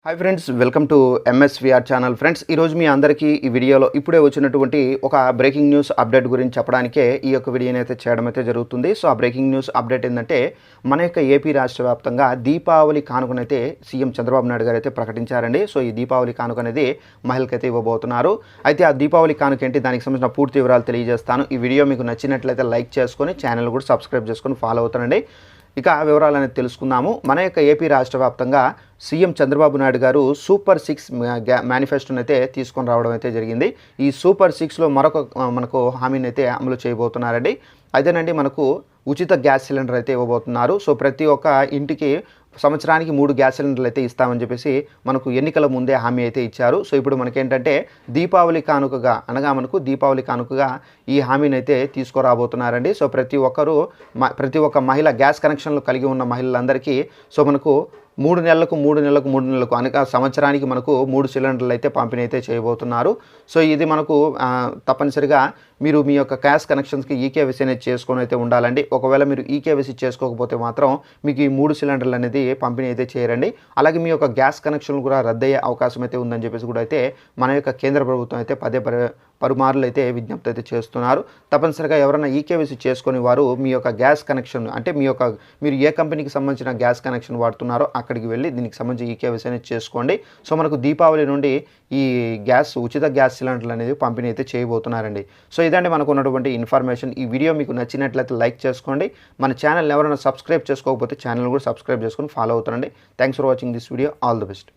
Hi friends, welcome to ఎంఎస్విఆర్ channel. Friends, ఈరోజు మీ అందరికీ ఈ వీడియోలో ఇప్పుడే వచ్చినటువంటి ఒక బ్రేకింగ్ న్యూస్ అప్డేట్ గురించి చెప్పడానికే ఈ యొక్క వీడియోని అయితే చేయడం అయితే జరుగుతుంది. సో ఆ బ్రేకింగ్ న్యూస్ అప్డేట్ ఏంటంటే, మన యొక్క ఏపీ రాష్ట్ర వ్యాప్తంగా దీపావళి కానుకనైతే సీఎం చంద్రబాబు నాయుడు గారు అయితే ప్రకటించారండి. సో ఈ దీపావళి కానుక అనేది మహిళకైతే ఇవ్వబోతున్నారు. అయితే ఆ దీపావళి కానుక ఏంటి, దానికి సంబంధించిన పూర్తి వివరాలు తెలియజేస్తాను. ఈ వీడియో మీకు నచ్చినట్లయితే లైక్ చేసుకొని ఛానల్ కూడా సబ్స్క్రైబ్ చేసుకొని ఫాలో అవుతానండి. ఇక వివరాలు అనేది తెలుసుకుందాము. మన యొక్క ఏపీ రాష్ట్ర వ్యాప్తంగా సీఎం చంద్రబాబు నాయుడు గారు సూపర్ 6 మేనిఫెస్టోని అయితే తీసుకొని రావడం అయితే జరిగింది. ఈ సూపర్ 6లో మనకు హామీని అయితే అమలు చేయబోతున్నారండి. అదేనండి, మనకు ఉచిత గ్యాస్ సిలిండర్ అయితే ఇవ్వబోతున్నారు. సో ప్రతి ఒక్క ఇంటికి సంవత్సరానికి 3 గ్యాస్ సిలిండర్లు అయితే ఇస్తామని చెప్పేసి మనకు ఎన్నికల ముందే హామీ అయితే ఇచ్చారు. సో ఇప్పుడు మనకేంటంటే దీపావళి కానుకగా మనకు దీపావళి కానుకగా ఈ హామీని అయితే తీసుకురాబోతున్నారండి. సో ప్రతి ఒక్క మహిళ గ్యాస్ కనెక్షన్లు కలిగి ఉన్న మహిళలందరికీ సో మనకు 3 నెలలకు అనగా సంవత్సరానికి మనకు 3 సిలిండర్లు అయితే పంపిణీ అయితే చేయబోతున్నారు. సో ఇది మనకు తప్పనిసరిగా మీరు మీ యొక్క గ్యాస్ కనెక్షన్స్కి ఈకేవైసీ అనేది చేసుకొని అయితే ఉండాలండి. ఒకవేళ మీరు ఈకేవైసీ చేసుకోకపోతే మాత్రం మీకు ఈ 3 సిలిండర్లు అనేది పంపిణీ అయితే చేయరండి. అలాగే మీ యొక్క గ్యాస్ కనెక్షన్లు కూడా రద్దయ్యే అవకాశం అయితే ఉందని చెప్పేసి కూడా అయితే మన యొక్క కేంద్ర ప్రభుత్వం అయితే పలుమార్లు అయితే విజ్ఞప్తి అయితే చేస్తున్నారు. తప్పనిసరిగా ఎవరైనా ఈకేవైసీ చేసుకుని వారు మీ యొక్క గ్యాస్ కనెక్షన్ అంటే మీరు ఏ కంపెనీకి సంబంధించిన గ్యాస్ కనెక్షన్ వాడుతున్నారో అక్కడికి వెళ్ళి దీనికి సంబంధించి ఈకేవైసీ అనేది చేసుకోండి. సో మనకు దీపావళి నుండి ఈ ఉచిత గ్యాస్ సిలిండర్లు అనేది పంపిణీ అయితే చేయబోతున్నారండి. సో ఇదండి మనకు ఉన్నటువంటి ఇన్ఫర్మేషన్. ఈ వీడియో మీకు నచ్చినట్లయితే లైక్ చేసుకోండి. మన ఛానల్ ఎవరైనా సబ్స్క్రైబ్ చేసుకోకపోతే ఛానల్ కూడా సబ్స్క్రైబ్ చేసుకొని ఫాలో అవుతారండి. Thanks for watching this video. All the best.